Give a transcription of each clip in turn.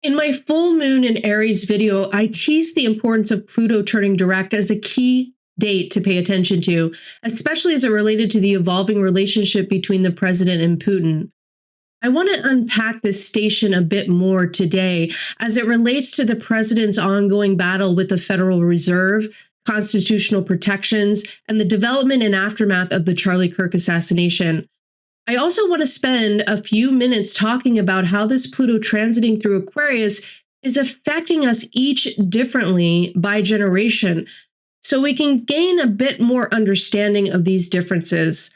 In my full moon in Aries video, I teased the importance of Pluto turning direct as a key date to pay attention to, especially as it related to the evolving relationship between the president and Putin. I want to unpack this station a bit more today as it relates to the president's ongoing battle with the Federal Reserve, constitutional protections, and the development and aftermath of the Charlie Kirk assassination. I also want to spend a few minutes talking about how this Pluto transiting through Aquarius is affecting us each differently by generation, so we can gain a bit more understanding of these differences.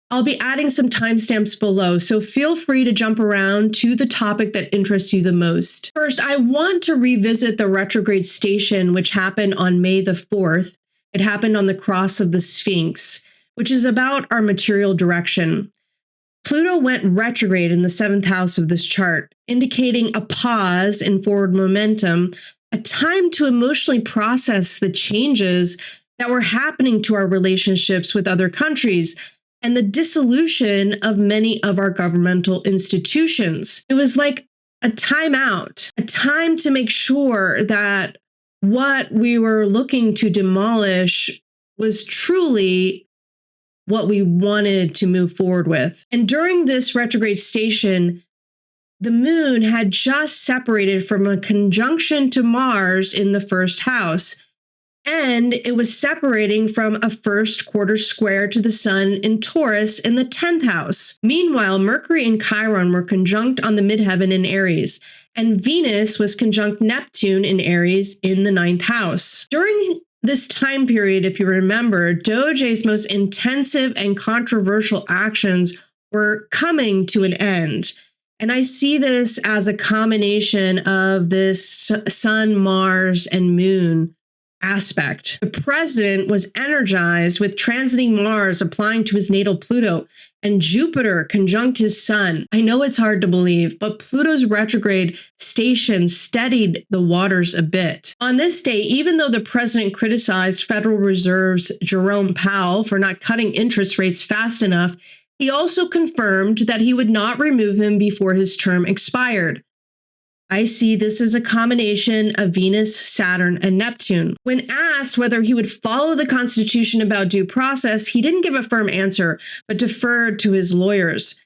I'll be adding some timestamps below, so feel free to jump around to the topic that interests you the most. First, I want to revisit the retrograde station, which happened on May the 4th. It happened on the cross of the Sphinx, which is about our material direction. Pluto went retrograde in the 7th house of this chart, indicating a pause in forward momentum, a time to emotionally process the changes that were happening to our relationships with other countries and the dissolution of many of our governmental institutions. It was like a time out, a time to make sure that what we were looking to demolish was truly what we wanted to move forward with. And during this retrograde station, the moon had just separated from a conjunction to Mars in the 1st house, and it was separating from a 1st quarter square to the sun in Taurus in the 10th house. Meanwhile, Mercury and Chiron were conjunct on the midheaven in Aries, and Venus was conjunct Neptune in Aries in the 9th house. During this time period, if you remember, Doge's most intensive and controversial actions were coming to an end. And I see this as a combination of this Sun, Mars, and Moon aspect. The president was energized with transiting Mars applying to his natal Pluto and Jupiter conjunct his sun. I know it's hard to believe, but Pluto's retrograde station steadied the waters a bit. On this day, even though the president criticized Federal Reserve's Jerome Powell for not cutting interest rates fast enough, he also confirmed that he would not remove him before his term expired. I see this as a combination of Venus, Saturn, and Neptune. When asked whether he would follow the Constitution about due process, he didn't give a firm answer, but deferred to his lawyers,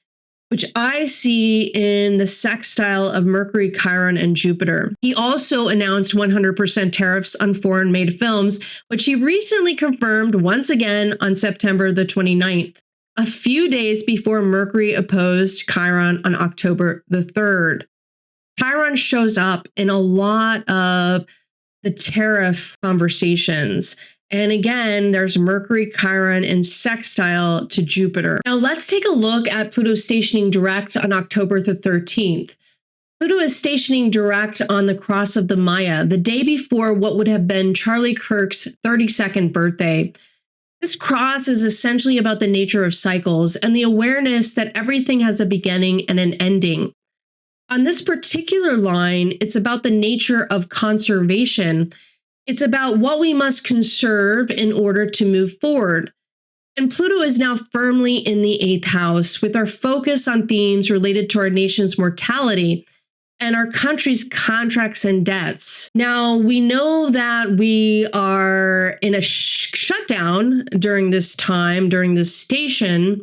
which I see in the sextile of Mercury, Chiron, and Jupiter. He also announced 100% tariffs on foreign-made films, which he recently confirmed once again on September the 29th, a few days before Mercury opposed Chiron on October the 3rd. Chiron shows up in a lot of the tariff conversations. And again, there's Mercury, Chiron, and sextile to Jupiter. Now let's take a look at Pluto stationing direct on October the 13th. Pluto is stationing direct on the cross of the Maya, the day before what would have been Charlie Kirk's 32nd birthday. This cross is essentially about the nature of cycles and the awareness that everything has a beginning and an ending. On this particular line, it's about the nature of conservation. It's about what we must conserve in order to move forward. And Pluto is now firmly in the 8th house, with our focus on themes related to our nation's mortality and our country's contracts and debts. Now, we know that we are in a shutdown during this time, during this station.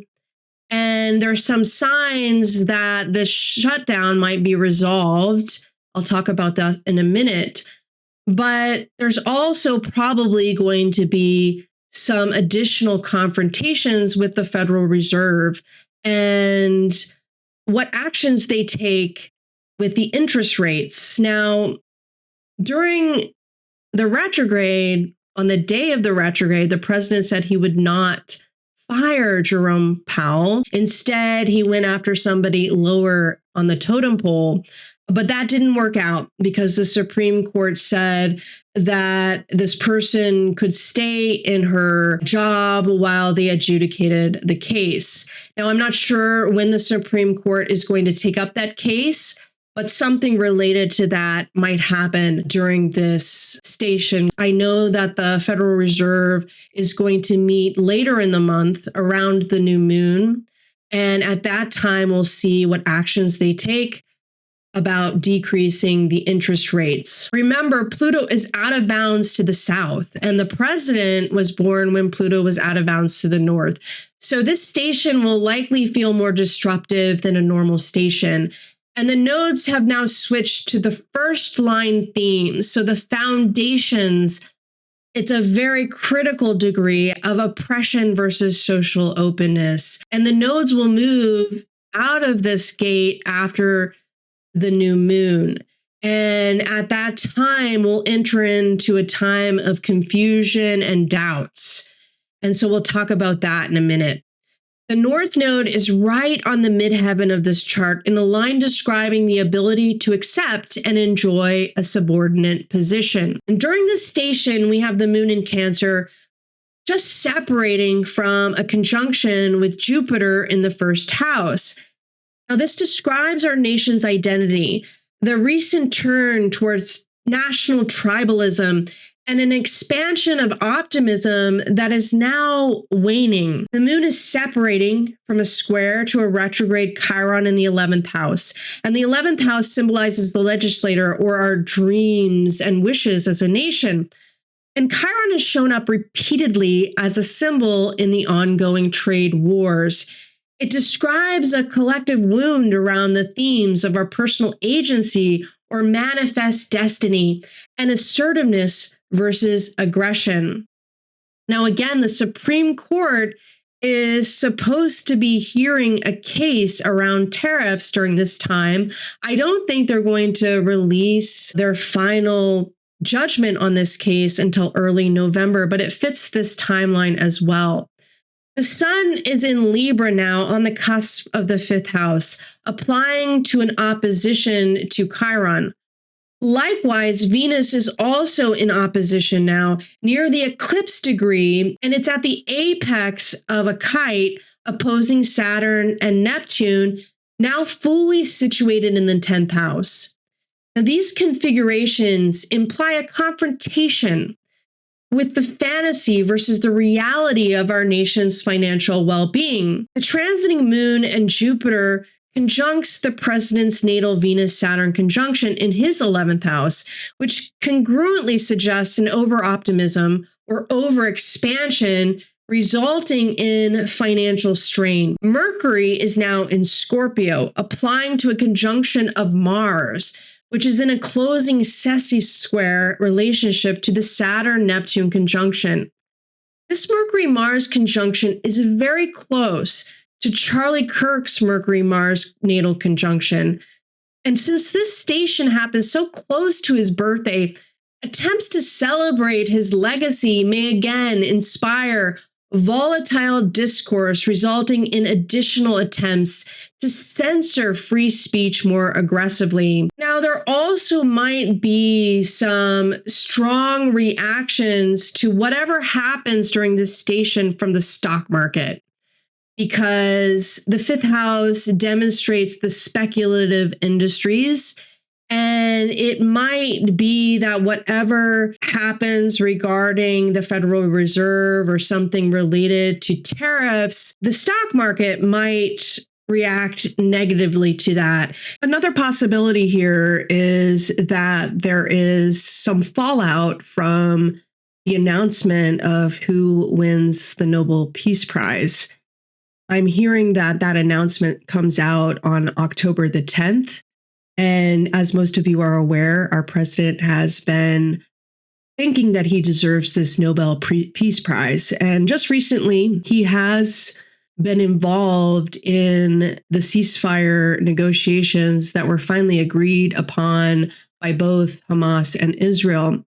And there's some signs that this shutdown might be resolved. I'll talk about that in a minute. But there's also probably going to be some additional confrontations with the Federal Reserve and what actions they take with the interest rates. Now, during the retrograde, on the day of the retrograde, the president said he would not fire Jerome Powell. Instead, he went after somebody lower on the totem pole. But that didn't work out because the Supreme Court said that this person could stay in her job while they adjudicated the case. Now, I'm not sure when the Supreme Court is going to take up that case, but something related to that might happen during this station. I know that the Federal Reserve is going to meet later in the month around the new moon. And at that time, we'll see what actions they take. about decreasing the interest rates. Remember, Pluto is out of bounds to the south, and the president was born when Pluto was out of bounds to the north. So this station will likely feel more disruptive than a normal station. And the nodes have now switched to the first line themes. So the foundations, it's a very critical degree of oppression versus social openness. And the nodes will move out of this gate after the new moon. And at that time, we'll enter into a time of confusion and doubts. And so we'll talk about that in a minute. The North Node is right on the midheaven of this chart in a line describing the ability to accept and enjoy a subordinate position. And during this station, we have the moon in Cancer just separating from a conjunction with Jupiter in the first house. Now, this describes our nation's identity, the recent turn towards national tribalism, and an expansion of optimism that is now waning. The moon is separating from a square to a retrograde Chiron in the 11th house. And the 11th house symbolizes the legislator, or our dreams and wishes as a nation. And Chiron has shown up repeatedly as a symbol in the ongoing trade wars. It describes a collective wound around the themes of our personal agency or manifest destiny and assertiveness versus aggression. Now, again, the Supreme Court is supposed to be hearing a case around tariffs during this time. I don't think they're going to release their final judgment on this case until early November, but it fits this timeline as well. The sun is in Libra now on the cusp of the 5th house, applying to an opposition to Chiron. Likewise, Venus is also in opposition now near the eclipse degree, and it's at the apex of a kite opposing Saturn and Neptune, now fully situated in the 10th house. Now, these configurations imply a confrontation with the fantasy versus the reality of our nation's financial well-being. The transiting moon and Jupiter conjuncts the president's natal Venus-Saturn conjunction in his 11th house, which congruently suggests an over-optimism or over-expansion resulting in financial strain. Mercury is now in Scorpio, applying to a conjunction of Mars, which is in a closing sessi-square relationship to the Saturn-Neptune conjunction. This Mercury-Mars conjunction is very close to Charlie Kirk's Mercury-Mars natal conjunction. And since this station happens so close to his birthday, attempts to celebrate his legacy may again inspire volatile discourse, resulting in additional attempts to censor free speech more aggressively. Now, there also might be some strong reactions to whatever happens during this station from the stock market, because the 5th house demonstrates the speculative industries. And it might be that whatever happens regarding the Federal Reserve or something related to tariffs, the stock market might react negatively to that. Another possibility here is that there is some fallout from the announcement of who wins the Nobel Peace Prize. I'm hearing that that announcement comes out on October the 10th. And as most of you are aware, our president has been thinking that he deserves this Nobel Peace Prize. And just recently, he has been involved in the ceasefire negotiations that were finally agreed upon by both Hamas and Israel.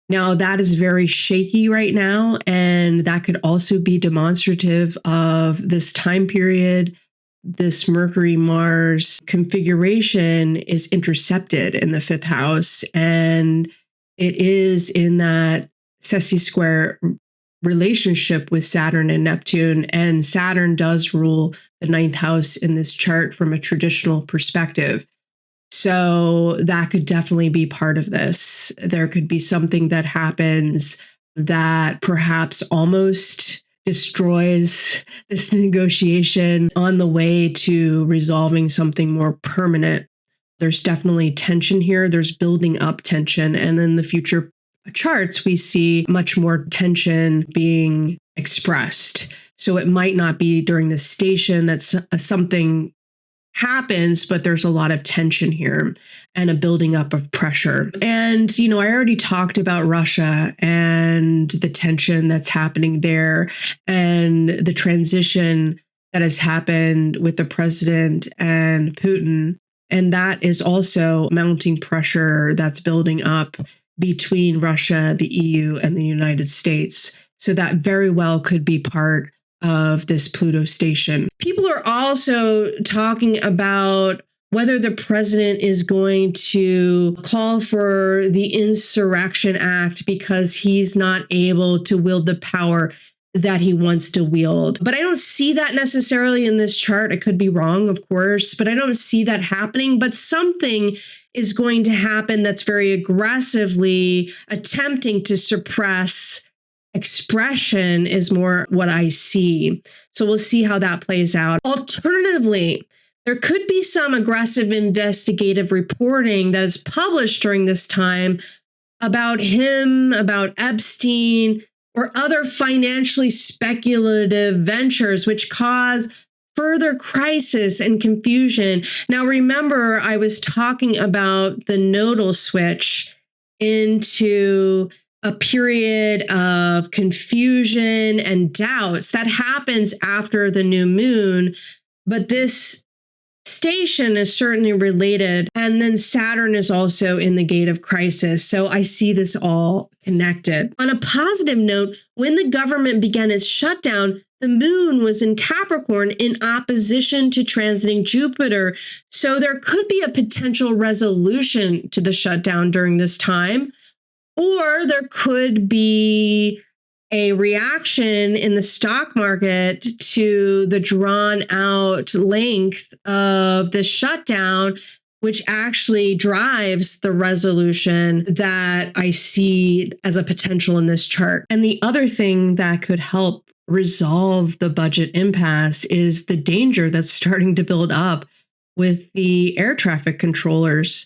Now, that is very shaky right now, and that could also be demonstrative of this time period. This Mercury-Mars configuration is intercepted in the 5th house, and it is in that sessi-square relationship with Saturn and Neptune, and Saturn does rule the 9th house in this chart from a traditional perspective. So that could definitely be part of this. There could be something that happens that perhaps almost destroys this negotiation on the way to resolving something more permanent. There's definitely tension here. There's building up tension. And in the future charts, we see much more tension being expressed. So it might not be during the station that something happens, but there's a lot of tension here and a building up of pressure. And, I already talked about Russia and the tension that's happening there and the transition that has happened with the president and Putin. And that is also mounting pressure that's building up between Russia, the EU, and the United States. So that very well could be part of this Pluto station. People are also talking about whether the president is going to call for the Insurrection Act because he's not able to wield the power that he wants to wield. But I don't see that necessarily in this chart. I could be wrong, of course, but I don't see that happening. But something is going to happen that's very aggressively attempting to suppress expression is more what I see. So we'll see how that plays out. Alternatively, there could be some aggressive investigative reporting that is published during this time about him, about Epstein, or other financially speculative ventures, which cause further crisis and confusion. Now, remember, I was talking about the nodal switch into a period of confusion and doubts that happens after the new moon. But this station is certainly related. And then Saturn is also in the gate of crisis. So I see this all connected. On a positive note, when the government began its shutdown, the moon was in Capricorn in opposition to transiting Jupiter. So there could be a potential resolution to the shutdown during this time. Or there could be a reaction in the stock market to the drawn out length of the shutdown, which actually drives the resolution that I see as a potential in this chart. And the other thing that could help resolve the budget impasse is the danger that's starting to build up with the air traffic controllers.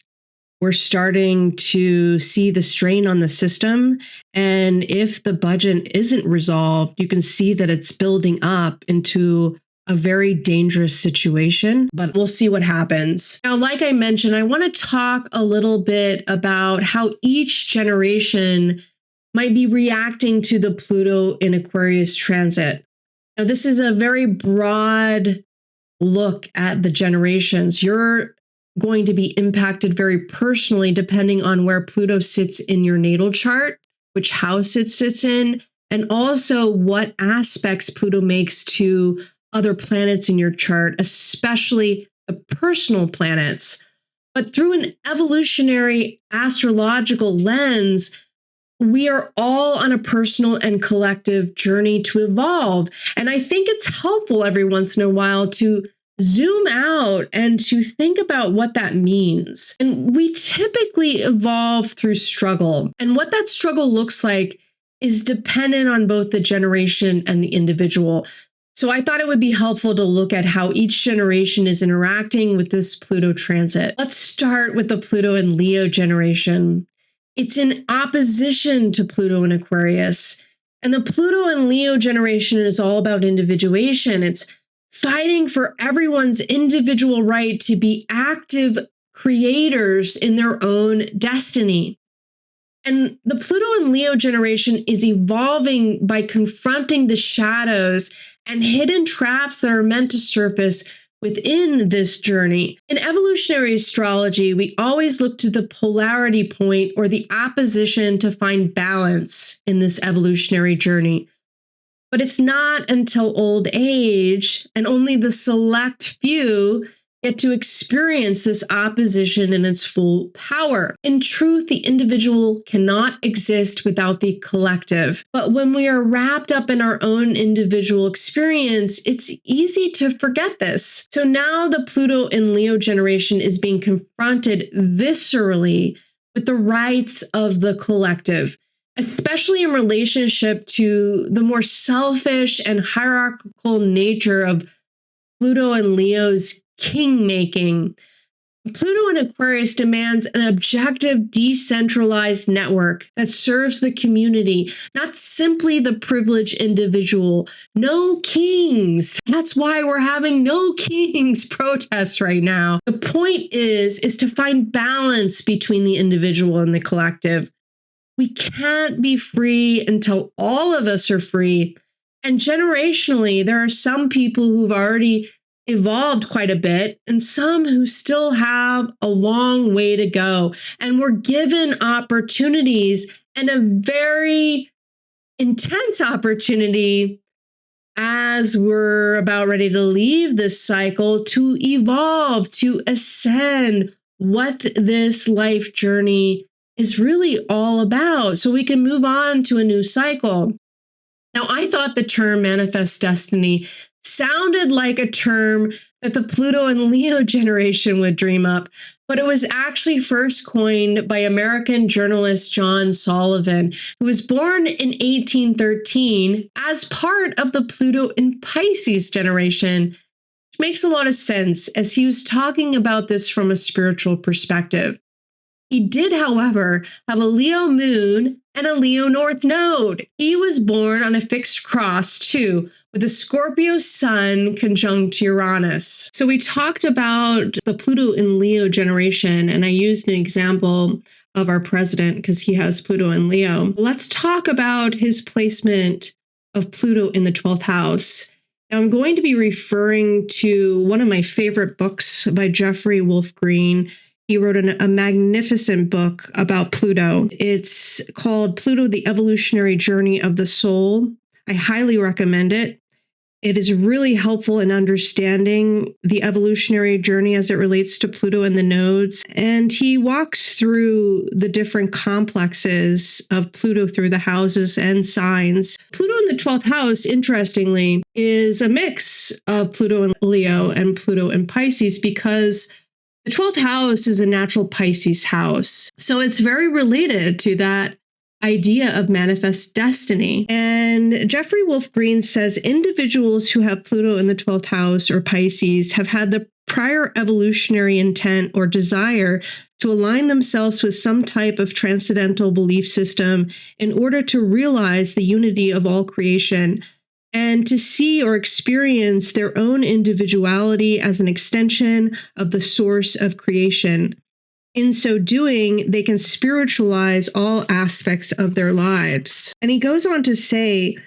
We're starting to see the strain on the system. And if the budget isn't resolved, you can see that it's building up into a very dangerous situation, but we'll see what happens. Now, like I mentioned, I want to talk a little bit about how each generation might be reacting to the Pluto in Aquarius transit. Now, this is a very broad look at the generations. You're going to be impacted very personally depending on where Pluto sits in your natal chart, which house it sits in, and also what aspects Pluto makes to other planets in your chart, especially the personal planets. But through an evolutionary astrological lens, we are all on a personal and collective journey to evolve. And I think it's helpful every once in a while to zoom out and to think about what that means. And we typically evolve through struggle. And what that struggle looks like is dependent on both the generation and the individual. So I thought it would be helpful to look at how each generation is interacting with this Pluto transit. Let's start with the Pluto and Leo generation. It's in opposition to Pluto in Aquarius. And the Pluto and Leo generation is all about individuation. It's fighting for everyone's individual right to be active creators in their own destiny. And the Pluto and Leo generation is evolving by confronting the shadows and hidden traps that are meant to surface within this journey. In evolutionary astrology, we always look to the polarity point or the opposition to find balance in this evolutionary journey. But it's not until old age and only the select few get to experience this opposition in its full power. In truth, the individual cannot exist without the collective. But when we are wrapped up in our own individual experience, it's easy to forget this. So now the Pluto in Leo generation is being confronted viscerally with the rights of the collective, especially in relationship to the more selfish and hierarchical nature of Pluto and Leo's king making. Pluto in Aquarius demands an objective, decentralized network that serves the community, not simply the privileged individual. No kings. That's why we're having no kings protests right now. The point is to find balance between the individual and the collective. We can't be free until all of us are free. And generationally, there are some people who've already evolved quite a bit and some who still have a long way to go. And we're given opportunities, and a very intense opportunity as we're about ready to leave this cycle, to evolve, to ascend what this life journey is really all about, so we can move on to a new cycle. Now, I thought the term manifest destiny sounded like a term that the Pluto and Leo generation would dream up, but it was actually first coined by American journalist John Sullivan, who was born in 1813 as part of the Pluto and Pisces generation, which makes a lot of sense as he was talking about this from a spiritual perspective. He did, however, have a Leo moon and a Leo North node. He was born on a fixed cross, too, with a Scorpio sun conjunct Uranus. So we talked about the Pluto in Leo generation, and I used an example of our president because he has Pluto in Leo. Let's talk about his placement of Pluto in the 12th house. Now, I'm going to be referring to one of my favorite books by Jeffrey Wolf Green. He wrote a magnificent book about Pluto. It's called Pluto, the Evolutionary Journey of the Soul. I highly recommend it. It is really helpful in understanding the evolutionary journey as it relates to Pluto and the nodes. And he walks through the different complexes of Pluto through the houses and signs. Pluto in the 12th house, interestingly, is a mix of Pluto in Leo and Pluto in Pisces, because the 12th house is a natural Pisces house. So it's very related to that idea of manifest destiny. And Jeffrey Wolf Green says individuals who have Pluto in the 12th house or Pisces have had the prior evolutionary intent or desire to align themselves with some type of transcendental belief system in order to realize the unity of all creation, and to see or experience their own individuality as an extension of the source of creation. In so doing, they can spiritualize all aspects of their lives. And he goes on to say,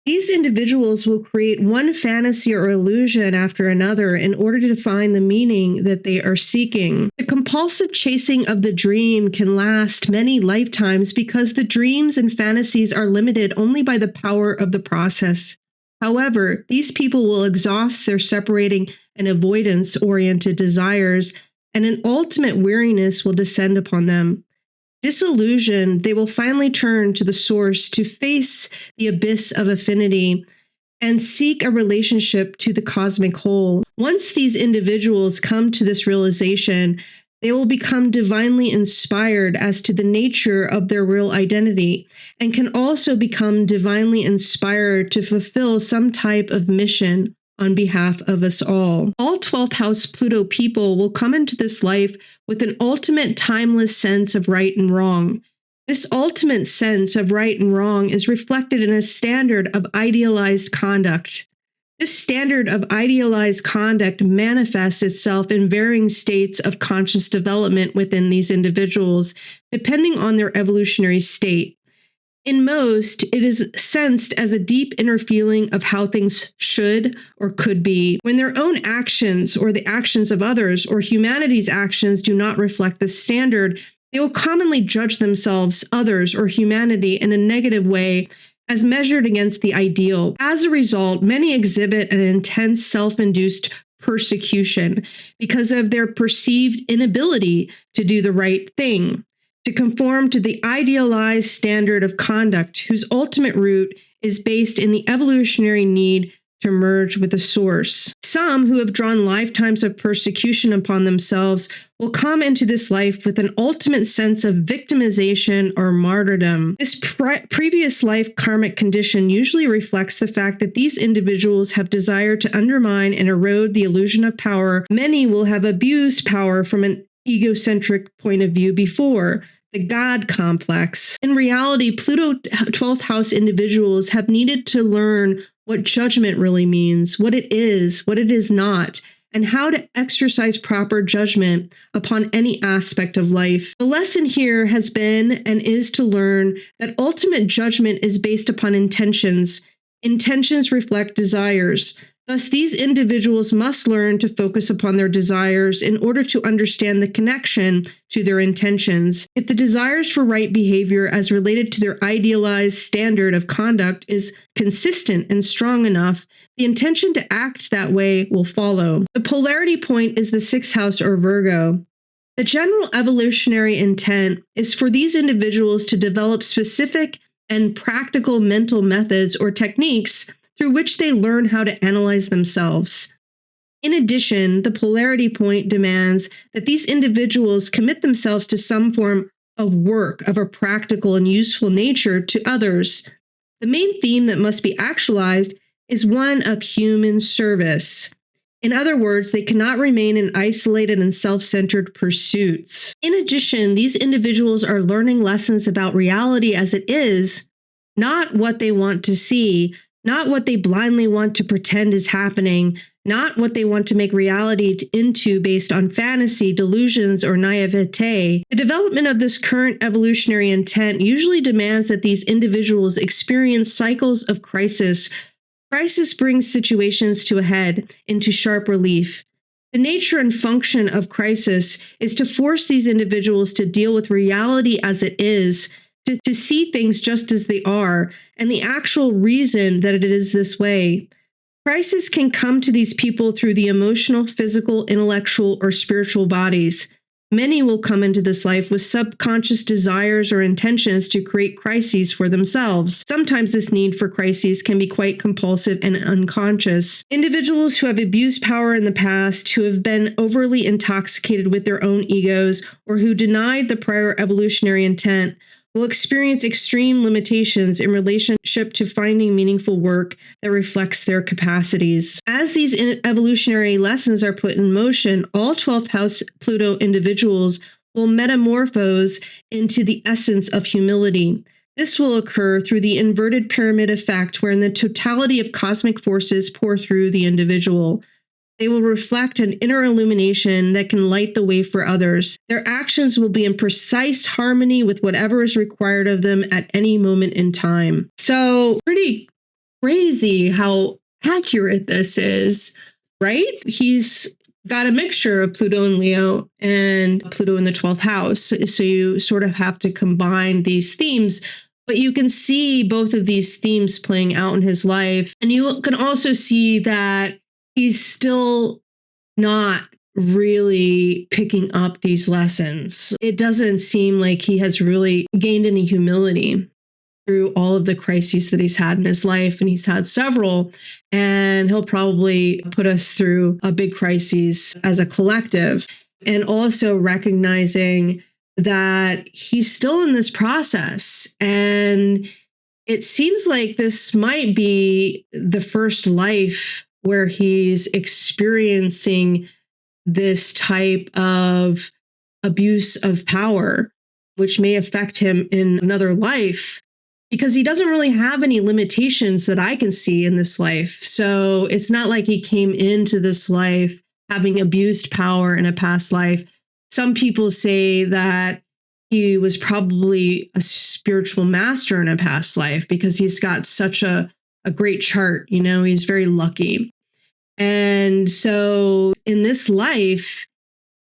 these individuals will create one fantasy or illusion after another in order to find the meaning that they are seeking. The compulsive chasing of the dream can last many lifetimes because the dreams and fantasies are limited only by the power of the process. However, these people will exhaust their separating and avoidance-oriented desires, and an ultimate weariness will descend upon them. Disillusioned, they will finally turn to the source to face the abyss of affinity and seek a relationship to the cosmic whole. Once these individuals come to this realization, they will become divinely inspired as to the nature of their real identity, and can also become divinely inspired to fulfill some type of mission on behalf of us all. All 12th house Pluto people will come into this life with an ultimate timeless sense of right and wrong. This ultimate sense of right and wrong is reflected in a standard of idealized conduct. This standard of idealized conduct manifests itself in varying states of conscious development within these individuals, depending on their evolutionary state. In most, it is sensed as a deep inner feeling of how things should or could be. When their own actions or the actions of others or humanity's actions do not reflect this standard, they will commonly judge themselves, others, or humanity in a negative way as measured against the ideal. As a result, many exhibit an intense self-induced persecution because of their perceived inability to do the right thing, to conform to the idealized standard of conduct whose ultimate root is based in the evolutionary need to merge with the source. Some who have drawn lifetimes of persecution upon themselves will come into this life with an ultimate sense of victimization or martyrdom. This previous life karmic condition usually reflects the fact that these individuals have desired to undermine and erode the illusion of power. Many will have abused power from an egocentric point of view before, the God complex. In reality, Pluto 12th house individuals have needed to learn what judgment really means, what it is not, and how to exercise proper judgment upon any aspect of life. The lesson here has been and is to learn that ultimate judgment is based upon intentions. Intentions reflect desires. Thus, these individuals must learn to focus upon their desires in order to understand the connection to their intentions. If the desires for right behavior as related to their idealized standard of conduct is consistent and strong enough, the intention to act that way will follow. The polarity point is the 6th house or Virgo. The general evolutionary intent is for these individuals to develop specific and practical mental methods or techniques through which they learn how to analyze themselves. In addition, the polarity point demands that these individuals commit themselves to some form of work of a practical and useful nature to others. The main theme that must be actualized is one of human service. In other words, they cannot remain in isolated and self-centered pursuits. In addition, these individuals are learning lessons about reality as it is, not what they want to see, not what they blindly want to pretend is happening, not what they want to make reality into based on fantasy, delusions, or naivete. The development of this current evolutionary intent usually demands that these individuals experience cycles of crisis. Crisis brings situations to a head, into sharp relief. The nature and function of crisis is to force these individuals to deal with reality as it is, to see things just as they are, and the actual reason that it is this way. Crisis can come to these people through the emotional, physical, intellectual, or spiritual bodies. Many will come into this life with subconscious desires or intentions to create crises for themselves. Sometimes this need for crises can be quite compulsive and unconscious. Individuals who have abused power in the past, who have been overly intoxicated with their own egos, or who denied the prior evolutionary intent, will experience extreme limitations in relationship to finding meaningful work that reflects their capacities. As these evolutionary lessons are put in motion, all 12th house Pluto individuals will metamorphose into the essence of humility. This will occur through the inverted pyramid effect, wherein the totality of cosmic forces pour through the individual. They will reflect an inner illumination that can light the way for others. Their actions will be in precise harmony with whatever is required of them at any moment in time. So, pretty crazy how accurate this is, right? He's got a mixture of Pluto and Leo and Pluto in the 12th house. So you sort of have to combine these themes. But you can see both of these themes playing out in his life. And you can also see that he's still not really picking up these lessons. It doesn't seem like he has really gained any humility through all of the crises that he's had in his life. And he's had several. And he'll probably put us through a big crisis as a collective. And also recognizing that he's still in this process. And it seems like this might be the first life where he's experiencing this type of abuse of power, which may affect him in another life, because he doesn't really have any limitations that I can see in this life. So it's not like he came into this life having abused power in a past life. Some people say that he was probably a spiritual master in a past life because he's got such a great chart. You know, he's very lucky. And so in this life,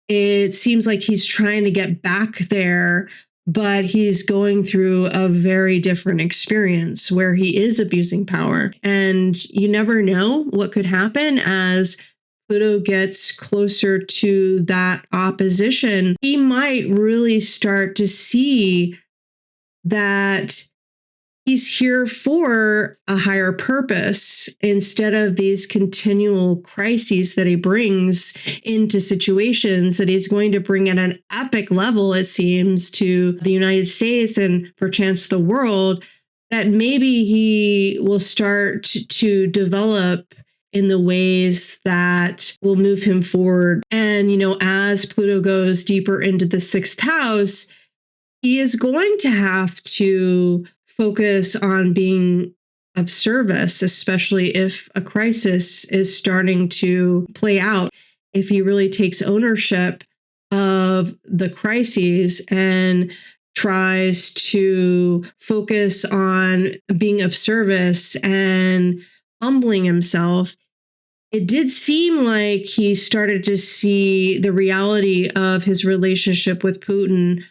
it seems like he's trying to get back there, but he's going through a very different experience where he is abusing power. And you never know what could happen as Pluto gets closer to that opposition. He might really start to see that He's here for a higher purpose instead of these continual crises that he brings into situations that he's going to bring at an epic level, it seems, to the United States and perchance the world, that maybe he will start to develop in the ways that will move him forward. And, as Pluto goes deeper into the 6th house, he is going to have to focus on being of service, especially if a crisis is starting to play out. If he really takes ownership of the crises and tries to focus on being of service and humbling himself, it did seem like he started to see the reality of his relationship with Putin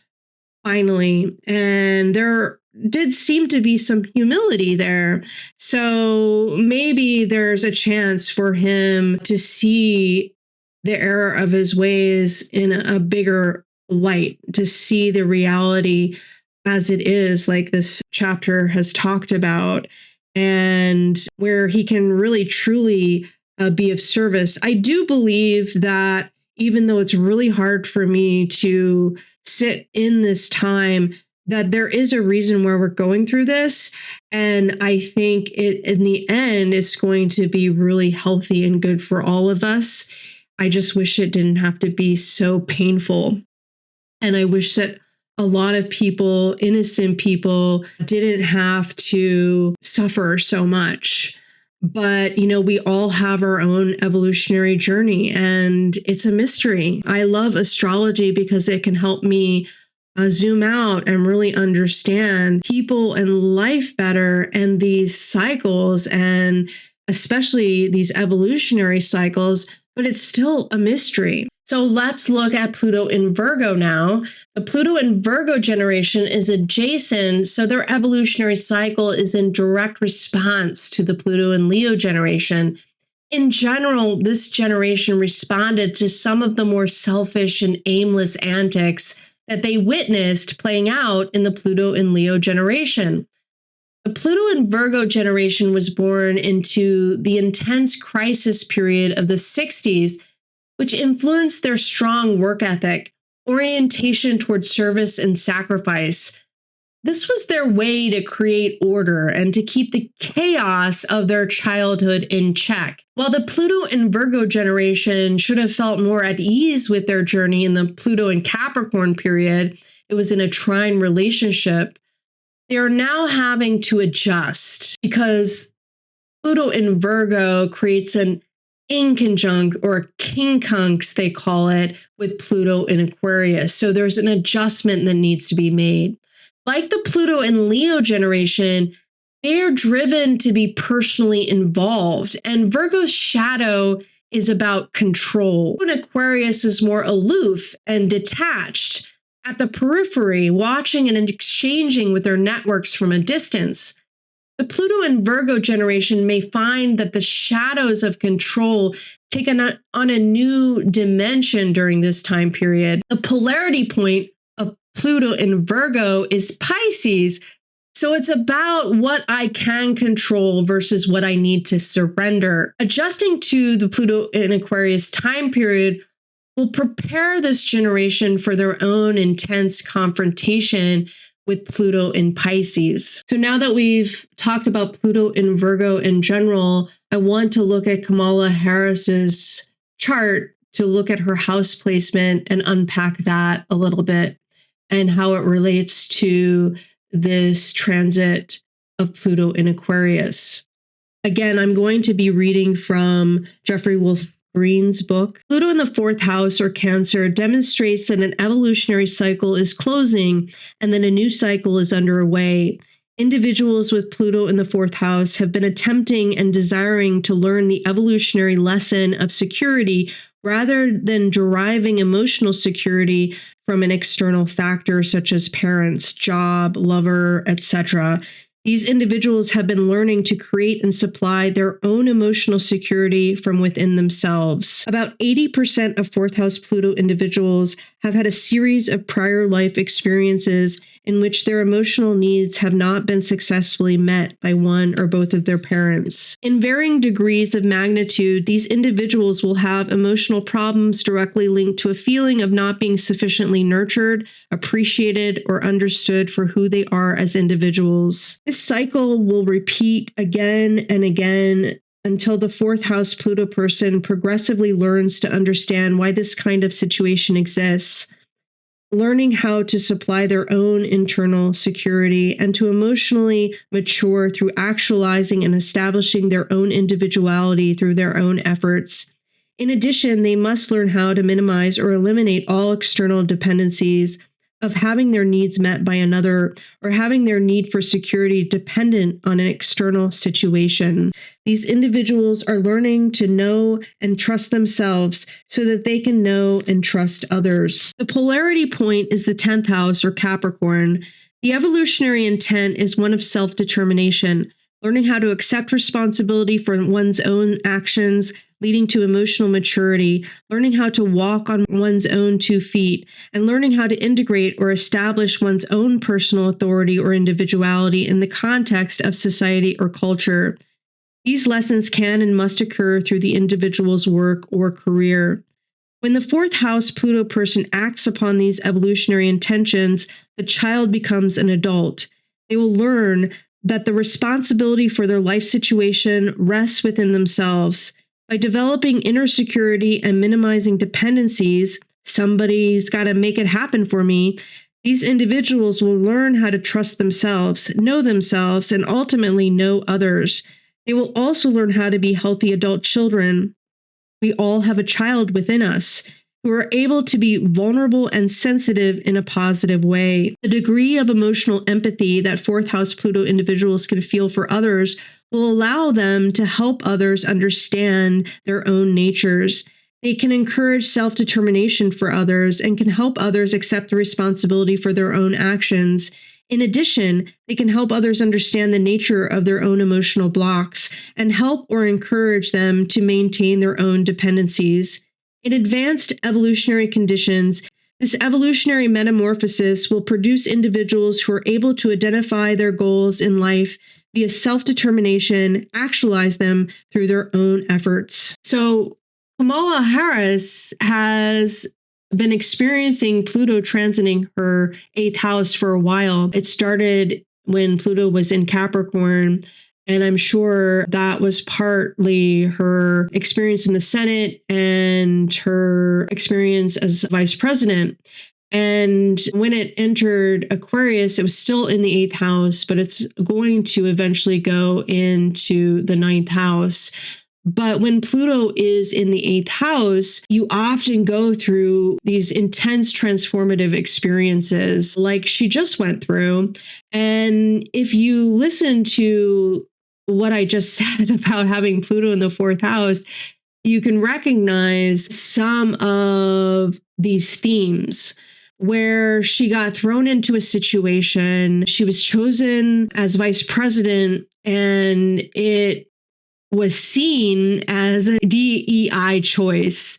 finally. And there did seem to be some humility there. So maybe there's a chance for him to see the error of his ways in a bigger light, to see the reality as it is, like this chapter has talked about, and where he can really truly be of service. I do believe that even though it's really hard for me to sit in this time, that there is a reason where we're going through this. And I think in the end, it's going to be really healthy and good for all of us. I just wish it didn't have to be so painful. And I wish that a lot of people, innocent people, didn't have to suffer so much. But, we all have our own evolutionary journey, and it's a mystery. I love astrology because it can help me zoom out and really understand people and life better, and these cycles, and especially these evolutionary cycles, but it's still a mystery. So let's look at Pluto in Virgo now. The Pluto in Virgo generation is adjacent, so their evolutionary cycle is in direct response to the Pluto in Leo generation. In general, this generation responded to some of the more selfish and aimless antics that they witnessed playing out in the Pluto in Leo generation. The Pluto in Virgo generation was born into the intense crisis period of the 60s, which influenced their strong work ethic, orientation towards service and sacrifice. This was their way to create order and to keep the chaos of their childhood in check. While the Pluto in Virgo generation should have felt more at ease with their journey in the Pluto in Capricorn period, it was in a trine relationship, they are now having to adjust because Pluto in Virgo creates an inconjunct, or quincunx they call it, with Pluto in Aquarius. So there's an adjustment that needs to be made. Like the Pluto in Leo generation, they are driven to be personally involved, and Virgo's shadow is about control. And Aquarius is more aloof and detached, at the periphery, watching and exchanging with their networks from a distance. The Pluto in Virgo generation may find that the shadows of control take on a new dimension during this time period. The polarity point of Pluto in Virgo is Pisces. So it's about what I can control versus what I need to surrender. Adjusting to the Pluto in Aquarius time period will prepare this generation for their own intense confrontation with Pluto in Pisces. So now that we've talked about Pluto in Virgo in general, I want to look at Kamala Harris's chart, to look at her house placement and unpack that a little bit and how it relates to this transit of Pluto in Aquarius. Again, I'm going to be reading from Jeffrey Wolf Green's book. Pluto in the 4th house, or Cancer, demonstrates that an evolutionary cycle is closing and that a new cycle is underway. Individuals with Pluto in the 4th house have been attempting and desiring to learn the evolutionary lesson of security rather than deriving emotional security from an external factor such as parents, job, lover, etc. These individuals have been learning to create and supply their own emotional security from within themselves. About 80% of 4th house Pluto individuals have had a series of prior life experiences in which their emotional needs have not been successfully met by one or both of their parents. In varying degrees of magnitude, these individuals will have emotional problems directly linked to a feeling of not being sufficiently nurtured, appreciated, or understood for who they are as individuals. This cycle will repeat again and again until the fourth house Pluto person progressively learns to understand why this kind of situation exists, learning how to supply their own internal security and to emotionally mature through actualizing and establishing their own individuality through their own efforts. In addition, they must learn how to minimize or eliminate all external dependencies of having their needs met by another or having their need for security dependent on an external situation. These individuals are learning to know and trust themselves so that they can know and trust others. The polarity point is the 10th house or Capricorn. The evolutionary intent is one of self-determination, learning how to accept responsibility for one's own actions, leading to emotional maturity, learning how to walk on one's own 2 feet, and learning how to integrate or establish one's own personal authority or individuality in the context of society or culture. These lessons can and must occur through the individual's work or career. When the fourth house Pluto person acts upon these evolutionary intentions, the child becomes an adult. They will learn that the responsibility for their life situation rests within themselves. By developing inner security and minimizing dependencies, somebody's got to make it happen for me, these individuals will learn how to trust themselves, and ultimately know others. They will also learn how to be healthy adult children. We all have a child within us who are able to be vulnerable and sensitive in a positive way. The degree of emotional empathy that fourth house Pluto individuals can feel for others will allow them to help others understand their own natures. They can encourage self-determination for others and can help others accept the responsibility for their own actions. In addition, they can help others understand the nature of their own emotional blocks and help or encourage them to maintain their own dependencies. In advanced evolutionary conditions, this evolutionary metamorphosis will produce individuals who are able to identify their goals in life via self-determination, actualize them through their own efforts. So Kamala Harris has been experiencing Pluto transiting her 8th house for a while. It started when Pluto was in Capricorn, and I'm sure that was partly her experience in the Senate and her experience as vice president. And when it entered Aquarius, it was still in the 8th house, but it's going to eventually go into the 9th house. But when Pluto is in the 8th house, you often go through these intense transformative experiences like she just went through. And if you listen to what I just said about having Pluto in the 4th house, you can recognize some of these themes where she got thrown into a situation. She was chosen as vice president, and it was seen as a DEI choice,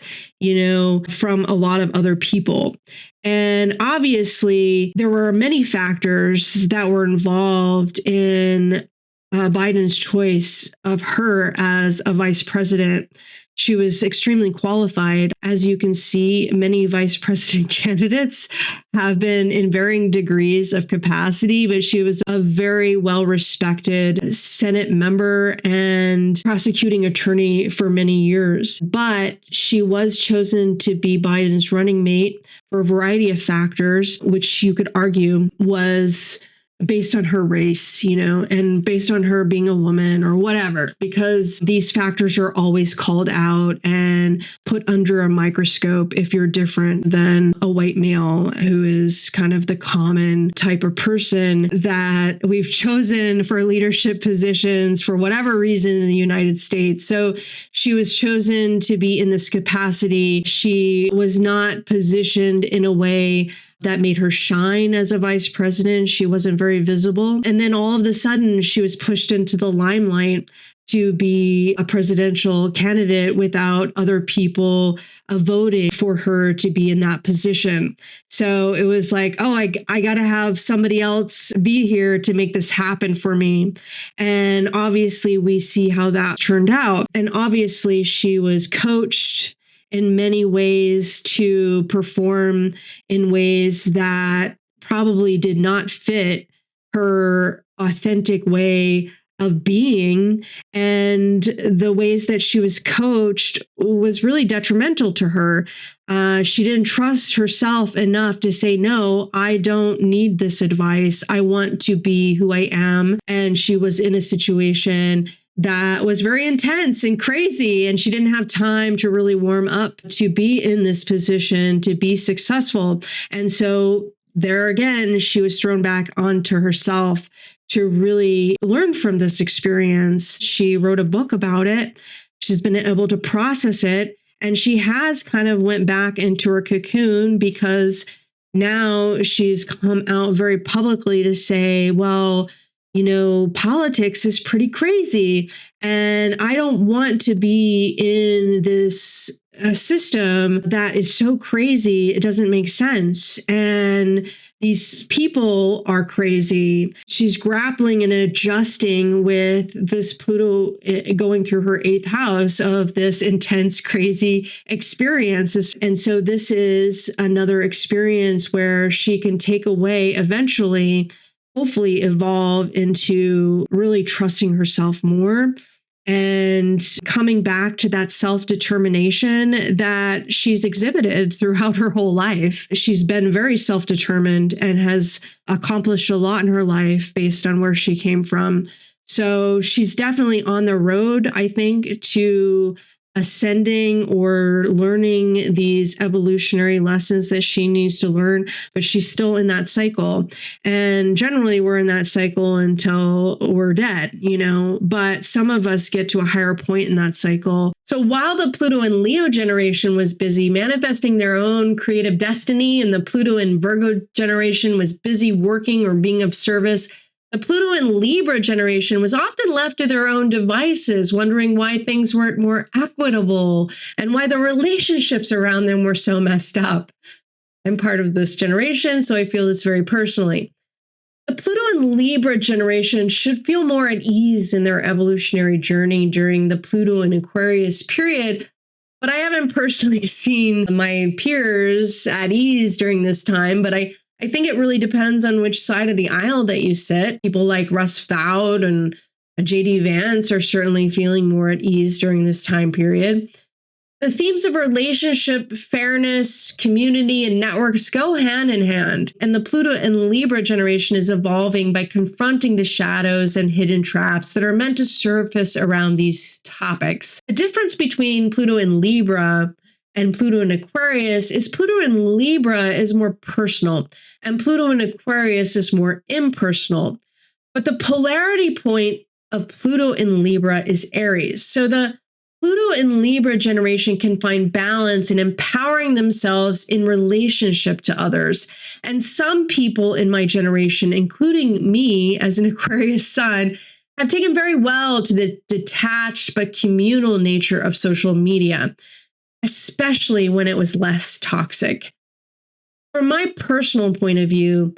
from a lot of other people. And obviously, there were many factors that were involved in Biden's choice of her as a vice president. She was extremely qualified. As you can see, many vice president candidates have been in varying degrees of capacity, but she was a very well-respected Senate member and prosecuting attorney for many years. But she was chosen to be Biden's running mate for a variety of factors, which you could argue was based on her race, and based on her being a woman or whatever, because these factors are always called out and put under a microscope if you're different than a white male who is kind of the common type of person that we've chosen for leadership positions for whatever reason in the United States. So she was chosen to be in this capacity. She was not positioned in a way that made her shine as a vice president. She wasn't very visible. And then all of a sudden, she was pushed into the limelight to be a presidential candidate without other people voting for her to be in that position. So it was like, oh, I got to have somebody else be here to make this happen for me. And obviously we see how that turned out. And obviously she was coached in many ways to perform in ways that probably did not fit her authentic way of being, and the ways that she was coached was really detrimental to her. She didn't trust herself enough to say, no, I don't need this advice. I want to be who I am. And she was in a situation that was very intense and crazy, and she didn't have time to really warm up to be in this position, to be successful. And so there again, she was thrown back onto herself to really learn from this experience. She wrote a book about it. She's been able to process it, and she has kind of went back into her cocoon because now she's come out very publicly to say, well, you know, politics is pretty crazy, and I don't want to be in this system that is so crazy. It doesn't make sense. And these people are crazy. She's grappling and adjusting with this Pluto going through her 8th house of this intense, crazy experience. And so this is another experience where she can take away eventually, hopefully evolve into really trusting herself more and coming back to that self-determination that she's exhibited throughout her whole life. She's been very self-determined and has accomplished a lot in her life based on where she came from. So she's definitely on the road, I think, to ascending or learning these evolutionary lessons that she needs to learn, but she's still in that cycle. And generally we're in that cycle until we're dead, you know, but some of us get to a higher point in that cycle. So while the Pluto and Leo generation was busy manifesting their own creative destiny, and the Pluto and Virgo generation was busy working or being of service, the Pluto and Libra generation was often left to their own devices, wondering why things weren't more equitable and why the relationships around them were so messed up. I'm part of this generation, so I feel this very personally. The Pluto and Libra generation should feel more at ease in their evolutionary journey during the Pluto and Aquarius period, but I haven't personally seen my peers at ease during this time, but I think it really depends on which side of the aisle that you sit. People like Russ Fowd and JD Vance are certainly feeling more at ease during this time period. The themes of relationship, fairness, community, and networks go hand in hand, and the Pluto and Libra generation is evolving by confronting the shadows and hidden traps that are meant to surface around these topics. The difference between Pluto and Libra and Pluto and Aquarius is Pluto and Libra is more personal, and Pluto and Aquarius is more impersonal. But the polarity point of Pluto in Libra is Aries. So the Pluto and Libra generation can find balance in empowering themselves in relationship to others. And some people in my generation, including me as an Aquarius sun, have taken very well to the detached but communal nature of social media, especially when it was less toxic. From my personal point of view,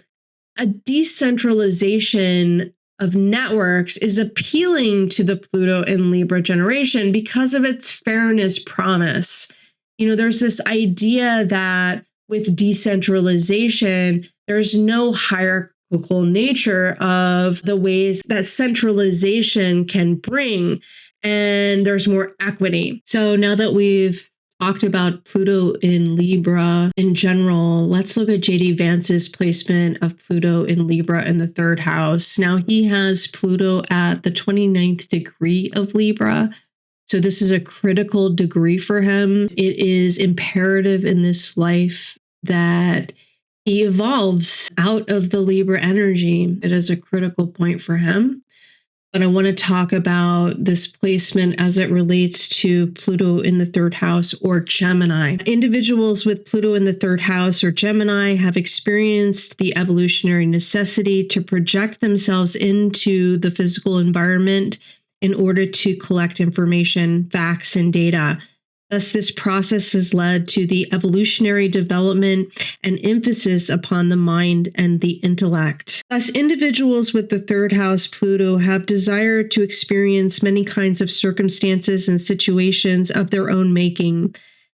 a decentralization of networks is appealing to the Pluto and Libra generation because of its fairness promise. You know, there's this idea that with decentralization, there's no hierarchical nature of the ways that centralization can bring, and there's more equity. So now that we've talked about Pluto in Libra in general, let's look at JD Vance's placement of Pluto in Libra in the 3rd house. Now he has Pluto at the 29th degree of Libra. So this is a critical degree for him. It is imperative in this life that he evolves out of the Libra energy. It is a critical point for him. But I want to talk about this placement as it relates to Pluto in the 3rd house or Gemini. Individuals with Pluto in the 3rd house or Gemini have experienced the evolutionary necessity to project themselves into the physical environment in order to collect information, facts, and data. Thus, this process has led to the evolutionary development and emphasis upon the mind and the intellect. Thus, individuals with the third house Pluto have desired to experience many kinds of circumstances and situations of their own making.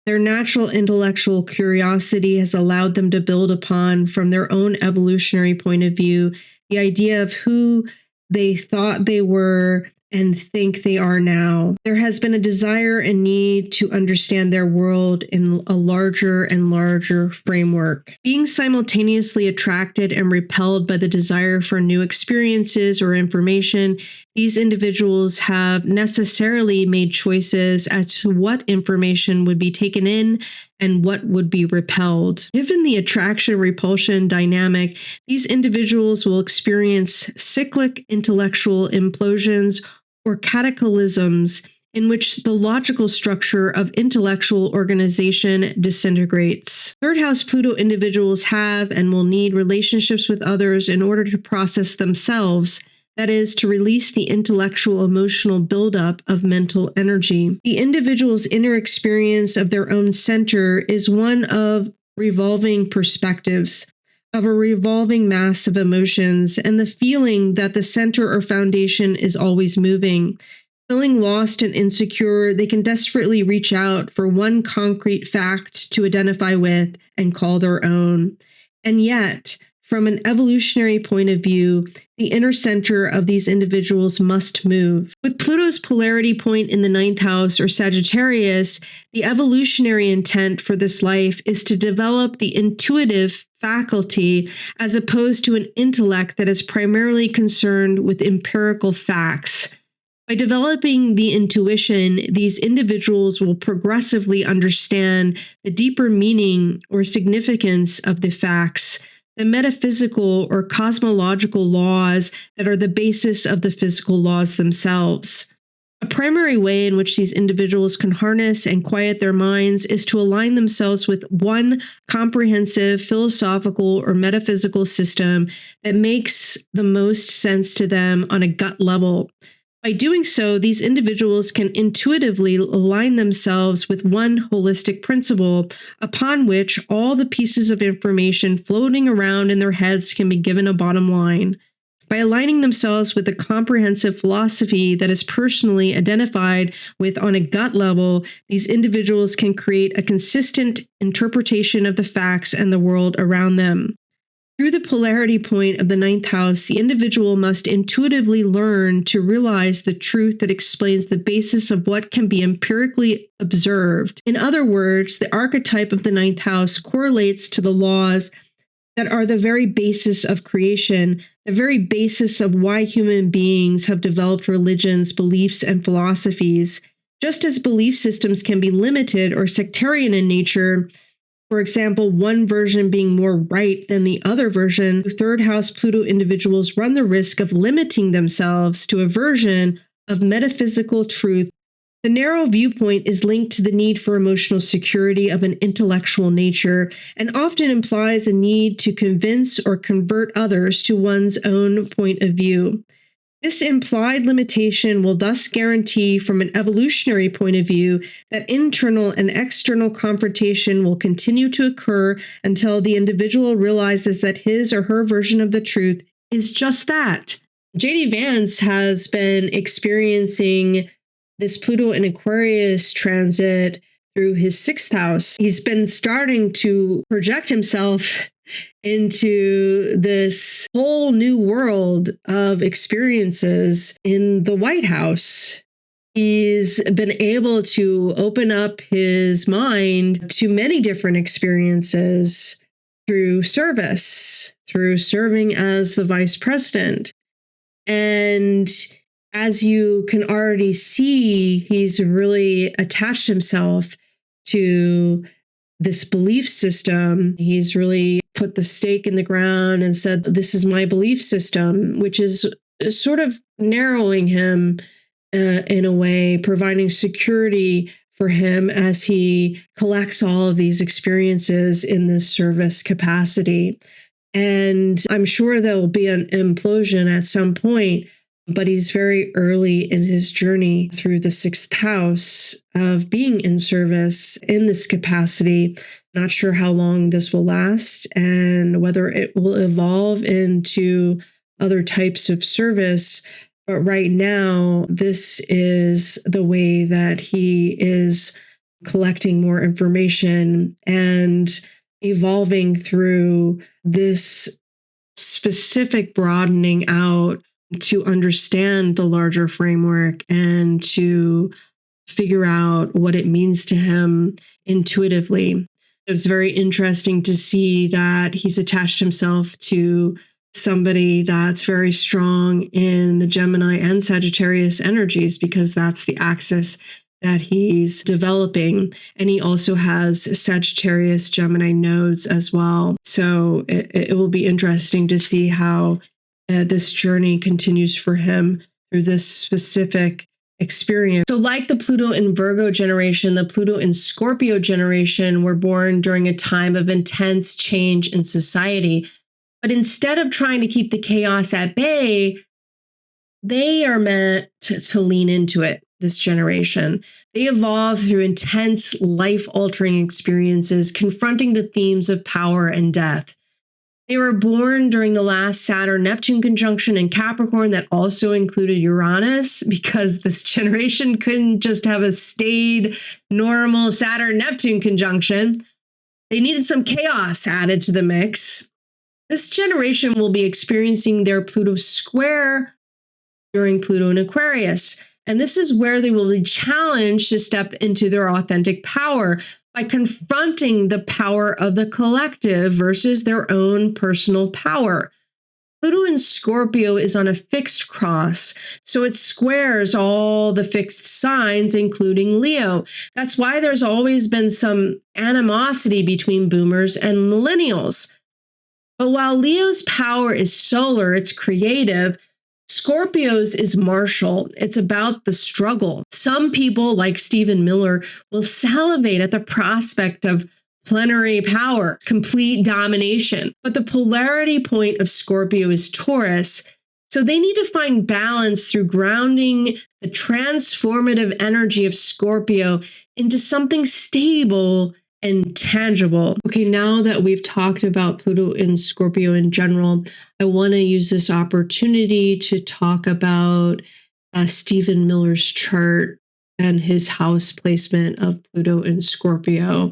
Their natural intellectual curiosity has allowed them to build upon, from their own evolutionary point of view, the idea of who they thought they were and think they are now. There has been a desire and need to understand their world in a larger and larger framework. Being simultaneously attracted and repelled by the desire for new experiences or information, these individuals have necessarily made choices as to what information would be taken in and what would be repelled. Given the attraction-repulsion dynamic, these individuals will experience cyclic intellectual implosions or cataclysms in which the logical structure of intellectual organization disintegrates. Third house Pluto individuals have and will need relationships with others in order to process themselves, that is, to release the intellectual emotional buildup of mental energy. The individual's inner experience of their own center is one of revolving perspectives, of a revolving mass of emotions, and the feeling that the center or foundation is always moving. Feeling lost and insecure, they can desperately reach out for one concrete fact to identify with and call their own. And yet, from an evolutionary point of view, the inner center of these individuals must move. With Pluto's polarity point in the 9th house or Sagittarius, the evolutionary intent for this life is to develop the intuitive faculty as opposed to an intellect that is primarily concerned with empirical facts. By developing the intuition, these individuals will progressively understand the deeper meaning or significance of the facts, the metaphysical or cosmological laws that are the basis of the physical laws themselves. A primary way in which these individuals can harness and quiet their minds is to align themselves with one comprehensive philosophical or metaphysical system that makes the most sense to them on a gut level. By doing so, these individuals can intuitively align themselves with one holistic principle upon which all the pieces of information floating around in their heads can be given a bottom line. By aligning themselves with a comprehensive philosophy that is personally identified with on a gut level, these individuals can create a consistent interpretation of the facts and the world around them. Through the polarity point of the 9th house, the individual must intuitively learn to realize the truth that explains the basis of what can be empirically observed. In other words, the archetype of the 9th house correlates to the laws that are the very basis of creation, the very basis of why human beings have developed religions, beliefs, and philosophies. Just as belief systems can be limited or sectarian in nature, for example, one version being more right than the other version, third house Pluto individuals run the risk of limiting themselves to a version of metaphysical truth. The narrow viewpoint is linked to the need for emotional security of an intellectual nature and often implies a need to convince or convert others to one's own point of view. This implied limitation will thus guarantee, from an evolutionary point of view, that internal and external confrontation will continue to occur until the individual realizes that his or her version of the truth is just that. J.D. Vance has been experiencing this Pluto in Aquarius transit through his 6th house. He's been starting to project himself into this whole new world of experiences in the White House. He's been able to open up his mind to many different experiences through service, through serving as the vice president. And as you can already see, he's really attached himself to this belief system. He's really put the stake in the ground and said, this is my belief system, which is sort of narrowing him in a way, providing security for him as he collects all of these experiences in this service capacity. And I'm sure there will be an implosion at some point, but he's very early in his journey through the sixth house of being in service in this capacity. Not sure how long this will last and whether it will evolve into other types of service. But right now, this is the way that he is collecting more information and evolving through this specific broadening out to understand the larger framework and to figure out what it means to him intuitively. It was very interesting to see that he's attached himself to somebody that's very strong in the Gemini and Sagittarius energies, because that's the axis that he's developing. And he also has Sagittarius Gemini nodes as well. So it will be interesting to see how this journey continues for him through this specific experience. So like the Pluto in Virgo generation, the Pluto in Scorpio generation were born during a time of intense change in society. But instead of trying to keep the chaos at bay, they are meant to lean into it, this generation. They evolve through intense life-altering experiences, confronting the themes of power and death. They were born during the last Saturn-Neptune conjunction in Capricorn that also included Uranus, because this generation couldn't just have a staid, normal Saturn-Neptune conjunction. They needed some chaos added to the mix. This generation will be experiencing their Pluto square during Pluto in Aquarius. And this is where they will be challenged to step into their authentic power by confronting the power of the collective versus their own personal power. Pluto in Scorpio is on a fixed cross, so it squares all the fixed signs, including Leo. That's why there's always been some animosity between boomers and millennials. But while Leo's power is solar, it's creative, Scorpio's is martial. It's about the struggle. Some people, like Stephen Miller, will salivate at the prospect of plenary power, complete domination. But the polarity point of Scorpio is Taurus, so they need to find balance through grounding the transformative energy of Scorpio into something stable and tangible. Okay, now that we've talked about Pluto in Scorpio in general, I want to use this opportunity to talk about Stephen Miller's chart and his house placement of Pluto in Scorpio.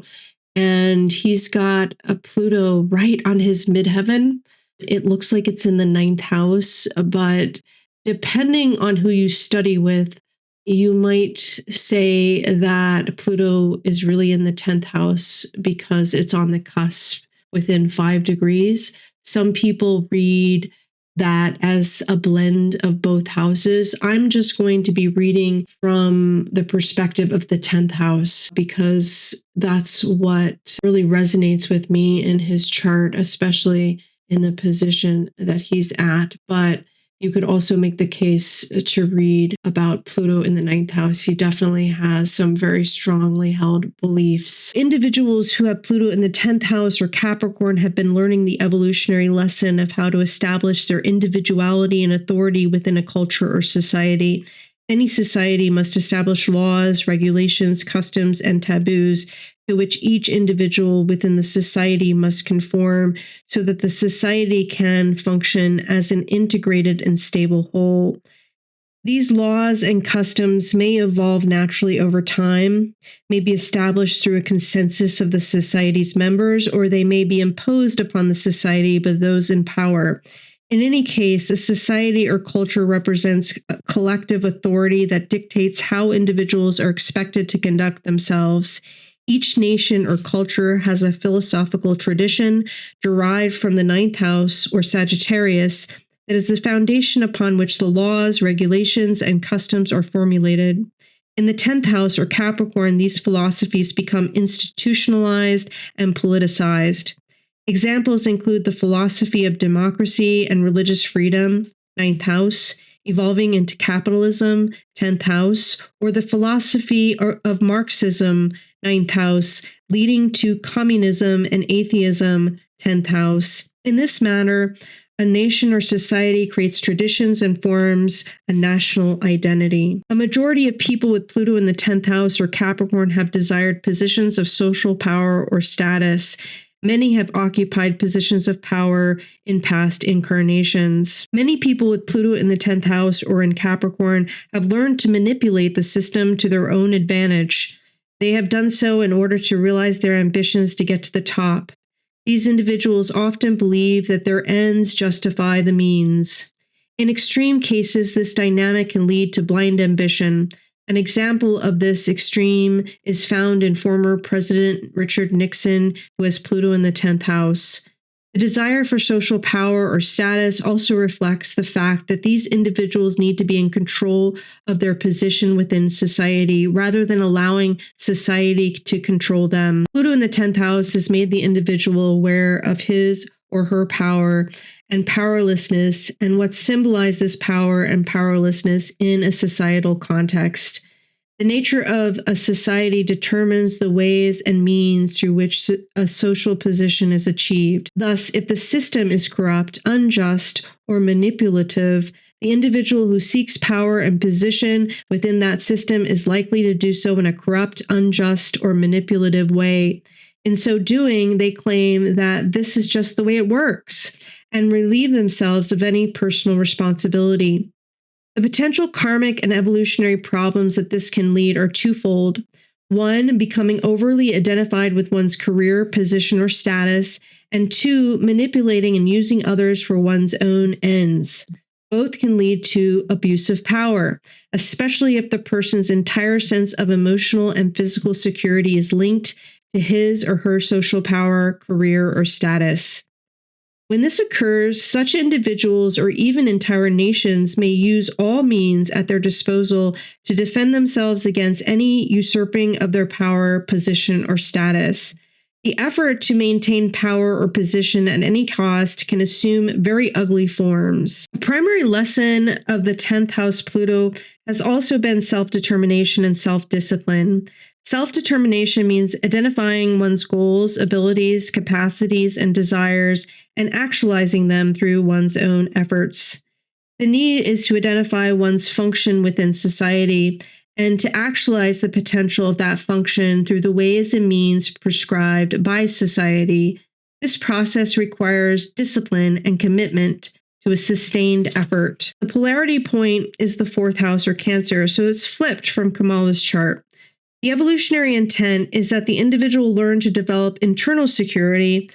And he's got a Pluto right on his midheaven. It looks like it's in the 9th house, but depending on who you study with, you might say that Pluto is really in the 10th house because it's on the cusp within 5 degrees. Some people read that as a blend of both houses. I'm just going to be reading from the perspective of the 10th house because that's what really resonates with me in his chart, especially in the position that he's at. But you could also make the case to read about Pluto in the 9th house. He definitely has some very strongly held beliefs. Individuals who have Pluto in the 10th house or Capricorn have been learning the evolutionary lesson of how to establish their individuality and authority within a culture or society. Any society must establish laws, regulations, customs, and taboos to which each individual within the society must conform so that the society can function as an integrated and stable whole. These laws and customs may evolve naturally over time, may be established through a consensus of the society's members, or they may be imposed upon the society by those in power. In any case, a society or culture represents a collective authority that dictates how individuals are expected to conduct themselves. Each nation or culture has a philosophical tradition derived from the 9th house or Sagittarius that is the foundation upon which the laws, regulations, and customs are formulated. In the 10th house or Capricorn, these philosophies become institutionalized and politicized. Examples include the philosophy of democracy and religious freedom, 9th house, evolving into capitalism, 10th house, or the philosophy of Marxism, 9th house, leading to communism and atheism, 10th house. In this manner, A nation or society creates traditions and forms a national identity. A majority of people with Pluto in the 10th house or Capricorn have desired positions of social power or status. Many have occupied positions of power in past incarnations. Many people with Pluto in the 10th house or in Capricorn have learned to manipulate the system to their own advantage. They have done so in order to realize their ambitions to get to the top. These individuals often believe that their ends justify the means. In extreme cases, this dynamic can lead to blind ambition. An example of this extreme is found in former President Richard Nixon, who has Pluto in the 10th house. The desire for social power or status also reflects the fact that these individuals need to be in control of their position within society rather than allowing society to control them. Pluto in the 10th house has made the individual aware of his or her power and powerlessness and what symbolizes power and powerlessness in a societal context. The nature of a society determines the ways and means through which a social position is achieved. Thus, if the system is corrupt, unjust, or manipulative, the individual who seeks power and position within that system is likely to do so in a corrupt, unjust, or manipulative way. In so doing, they claim that this is just the way it works and relieve themselves of any personal responsibility. The potential karmic and evolutionary problems that this can lead are twofold. One, becoming overly identified with one's career, position, or status, and two, manipulating and using others for one's own ends. Both can lead to abuse of power, especially if the person's entire sense of emotional and physical security is linked to his or her social power, career, or status. When this occurs, such individuals or even entire nations may use all means at their disposal to defend themselves against any usurping of their power, position, or status. The effort to maintain power or position at any cost can assume very ugly forms. The primary lesson of the 10th house Pluto has also been self-determination and self-discipline. Self-determination means identifying one's goals, abilities, capacities, and desires, and actualizing them through one's own efforts. The need is to identify one's function within society and to actualize the potential of that function through the ways and means prescribed by society. This process requires discipline and commitment to a sustained effort. The polarity point is the 4th house or Cancer, so it's flipped from Kamala's chart. The evolutionary intent is that the individual learn to develop internal security,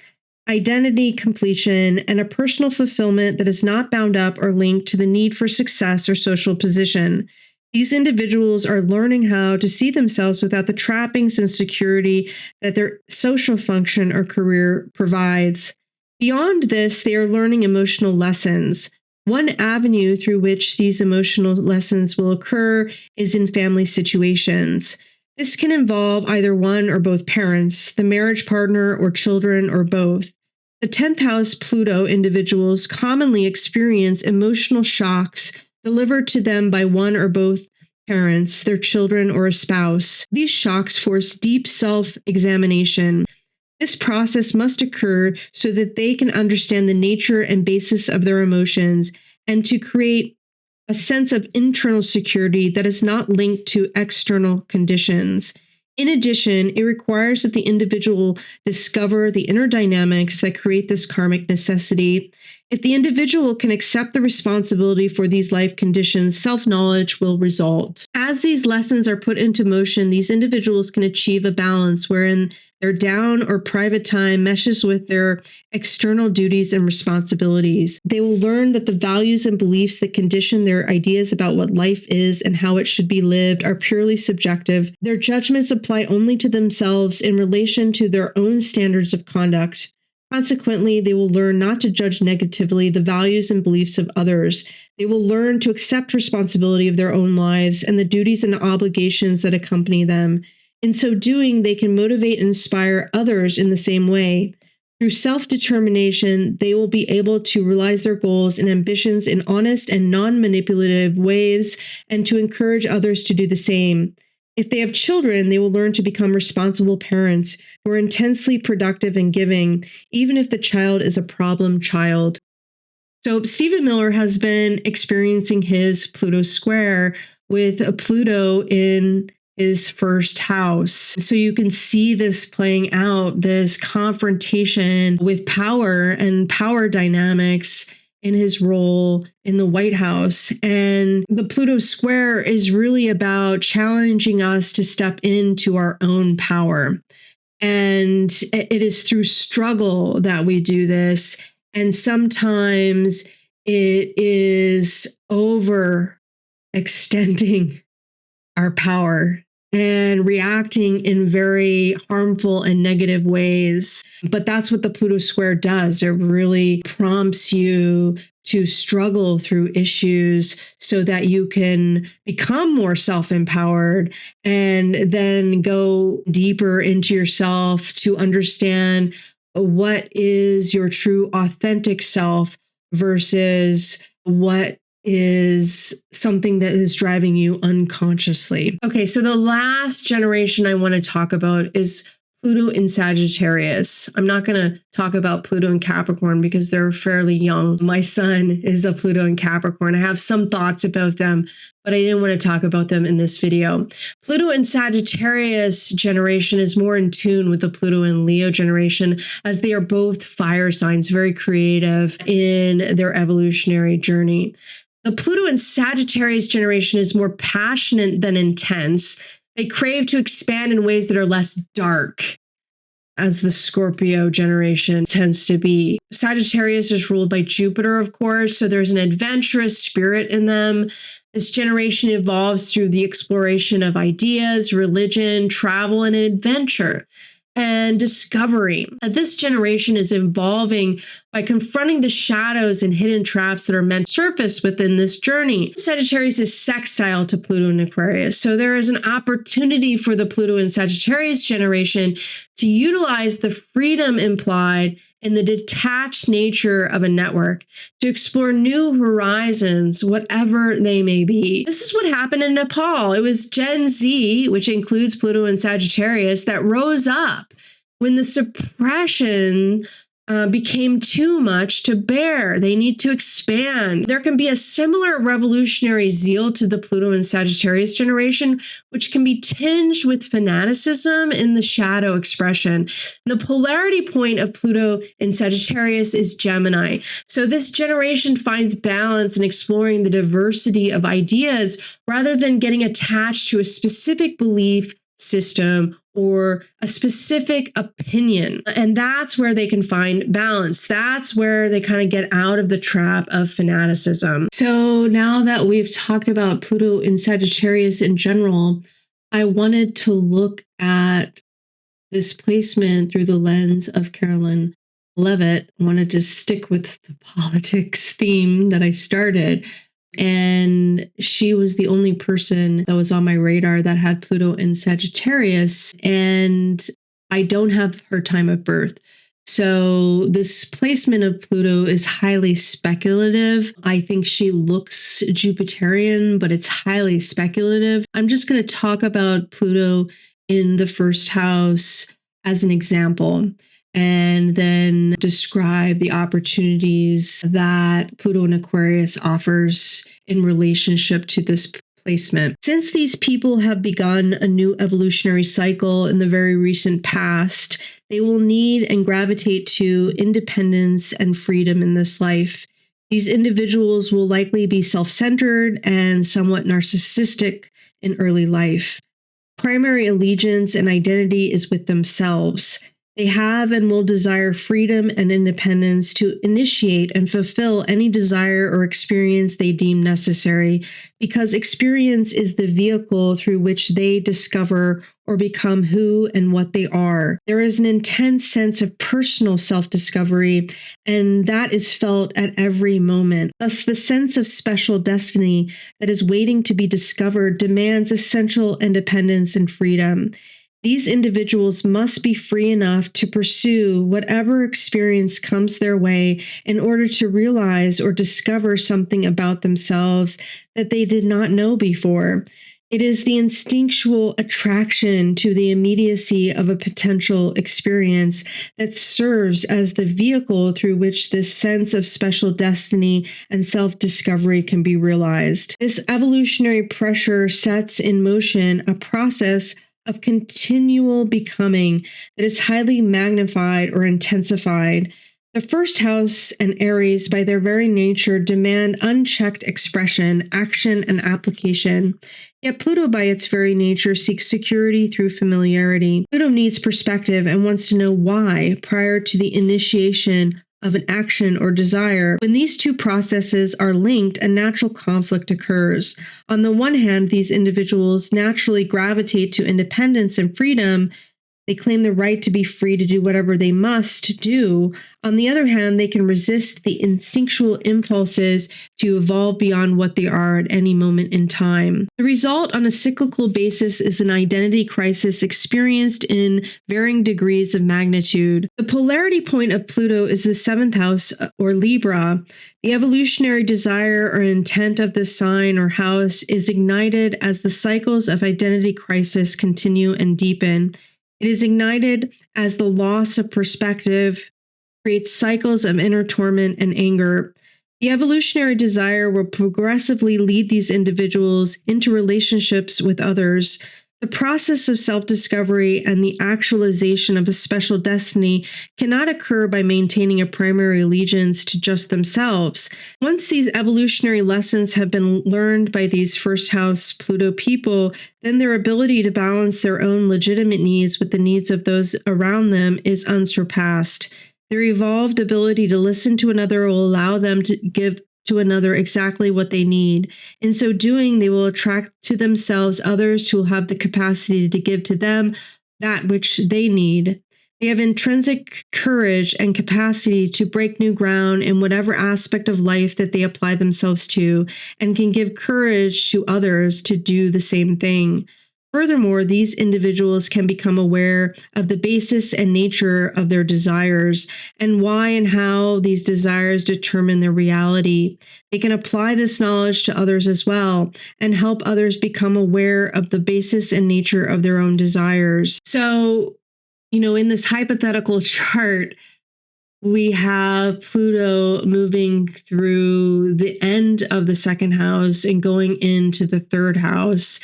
identity completion, and a personal fulfillment that is not bound up or linked to the need for success or social position. These individuals are learning how to see themselves without the trappings and security that their social function or career provides. Beyond this, they are learning emotional lessons. One avenue through which these emotional lessons will occur is in family situations. This can involve either one or both parents, the marriage partner, or children, or both. The 10th house Pluto individuals commonly experience emotional shocks delivered to them by one or both parents, their children, or a spouse. These shocks force deep self-examination. This process must occur so that they can understand the nature and basis of their emotions and to create a sense of internal security that is not linked to external conditions. In addition, it requires that the individual discover the inner dynamics that create this karmic necessity. If the individual can accept the responsibility for these life conditions, self-knowledge will result. As these lessons are put into motion, these individuals can achieve a balance wherein their down or private time meshes with their external duties and responsibilities. They will learn that the values and beliefs that condition their ideas about what life is and how it should be lived are purely subjective. Their judgments apply only to themselves in relation to their own standards of conduct. Consequently, they will learn not to judge negatively the values and beliefs of others. They will learn to accept responsibility of their own lives and the duties and obligations that accompany them. In so doing, they can motivate and inspire others in the same way. Through self-determination, they will be able to realize their goals and ambitions in honest and non-manipulative ways and to encourage others to do the same. If they have children, they will learn to become responsible parents who are intensely productive and giving, even if the child is a problem child. So Stephen Miller has been experiencing his Pluto square with a Pluto in his first house. So you can see this playing out, this confrontation with power and power dynamics in his role in the White House. And the Pluto square is really about challenging us to step into our own power. And it is through struggle that we do this. And sometimes it is overextending our power and reacting in very harmful and negative ways. But that's what the Pluto square does. It really prompts you to struggle through issues so that you can become more self-empowered and then go deeper into yourself to understand what is your true authentic self versus what is something that is driving you unconsciously. Okay, so the last generation I want to talk about is Pluto in Sagittarius. I'm not going to talk about Pluto in Capricorn because they're fairly young. My son is a Pluto in Capricorn. I have some thoughts about them, but I didn't want to talk about them in this video. Pluto in Sagittarius generation is more in tune with the Pluto in Leo generation, as they are both fire signs, very creative in their evolutionary journey. The Pluto in Sagittarius generation is more passionate than intense. They crave to expand in ways that are less dark, as the Scorpio generation tends to be. Sagittarius is ruled by Jupiter, of course, so there's an adventurous spirit in them. This generation evolves through the exploration of ideas, religion, travel, and adventure, and discovery. This generation is evolving by confronting the shadows and hidden traps that are meant to surface within this journey. Sagittarius is sextile to Pluto in Aquarius, so there is an opportunity for the Pluto in Sagittarius generation to utilize the freedom implied in the detached nature of a network to explore new horizons, whatever they may be. This is what happened in Nepal. It was Gen Z, which includes Pluto and Sagittarius, that rose up when the suppression became too much to bear. They need to expand. There can be a similar revolutionary zeal to the Pluto and Sagittarius generation, which can be tinged with fanaticism in the shadow expression. The polarity point of Pluto in Sagittarius is Gemini. So this generation finds balance in exploring the diversity of ideas rather than getting attached to a specific belief system or a specific opinion. And that's where they can find balance. That's where they kind of get out of the trap of fanaticism. So now that we've talked about Pluto in Sagittarius in general, I wanted to look at this placement through the lens of Karoline Levitt. I wanted to stick with the politics theme that I started. And she was the only person that was on my radar that had Pluto in Sagittarius. And I don't have her time of birth. So this placement of Pluto is highly speculative. I think she looks Jupiterian, but it's highly speculative. I'm just going to talk about Pluto in the first house as an example, and then describe the opportunities that Pluto in Aquarius offers in relationship to this placement. Since these people have begun a new evolutionary cycle in the very recent past, they will need and gravitate to independence and freedom in this life. These individuals will likely be self-centered and somewhat narcissistic in early life. Primary allegiance and identity is with themselves. They have and will desire freedom and independence to initiate and fulfill any desire or experience they deem necessary, because experience is the vehicle through which they discover or become who and what they are. There is an intense sense of personal self-discovery, and that is felt at every moment. Thus, the sense of special destiny that is waiting to be discovered demands essential independence and freedom. These individuals must be free enough to pursue whatever experience comes their way in order to realize or discover something about themselves that they did not know before. It is the instinctual attraction to the immediacy of a potential experience that serves as the vehicle through which this sense of special destiny and self-discovery can be realized. This evolutionary pressure sets in motion a process of continual becoming that is highly magnified or intensified. The first house and Aries, by their very nature, demand unchecked expression, action, and application. Yet Pluto, by its very nature, seeks security through familiarity. Pluto needs perspective and wants to know why prior to the initiation of an action or desire. When these two processes are linked, a natural conflict occurs. On the one hand, these individuals naturally gravitate to independence and freedom. They claim the right to be free to do whatever they must do. On the other hand, they can resist the instinctual impulses to evolve beyond what they are at any moment in time. The result on a cyclical basis is an identity crisis experienced in varying degrees of magnitude. The polarity point of Pluto is the 7th house, or Libra. The evolutionary desire or intent of this sign or house is ignited as the cycles of identity crisis continue and deepen. It is ignited as the loss of perspective creates cycles of inner torment and anger. The evolutionary desire will progressively lead these individuals into relationships with others. The process of self-discovery and the actualization of a special destiny cannot occur by maintaining a primary allegiance to just themselves. Once these evolutionary lessons have been learned by these first house Pluto people, then their ability to balance their own legitimate needs with the needs of those around them is unsurpassed. Their evolved ability to listen to another will allow them to give to another exactly what they need. In so doing, they will attract to themselves others who will have the capacity to give to them that which they need. They have intrinsic courage and capacity to break new ground in whatever aspect of life that they apply themselves to, and can give courage to others to do the same thing. Furthermore, these individuals can become aware of the basis and nature of their desires and why and how these desires determine their reality. They can apply this knowledge to others as well and help others become aware of the basis and nature of their own desires. So, in this hypothetical chart, we have Pluto moving through the end of the 2nd house and going into the 3rd house.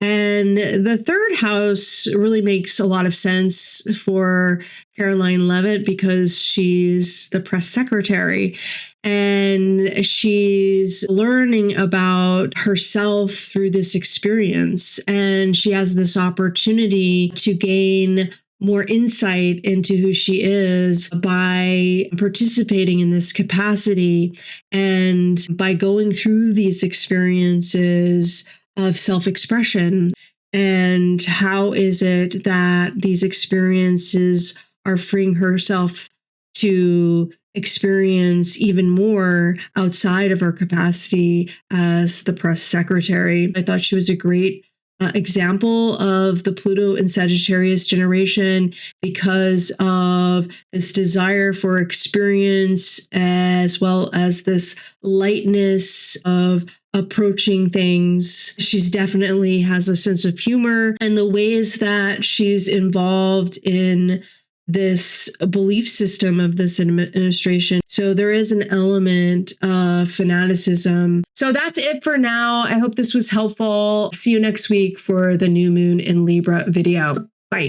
And the 3rd house really makes a lot of sense for Karoline Levitt because she's the press secretary and she's learning about herself through this experience. And she has this opportunity to gain more insight into who she is by participating in this capacity and by going through these experiences of self-expression. And how is it that these experiences are freeing herself to experience even more outside of her capacity as the press secretary? I thought she was a great example of the Pluto and Sagittarius generation because of this desire for experience as well as this lightness of approaching things. She's definitely has a sense of humor, and the ways that she's involved in this belief system of this administration. So there is an element of fanaticism. So that's it for now. I hope this was helpful. See you next week for the new moon in Libra video. Bye.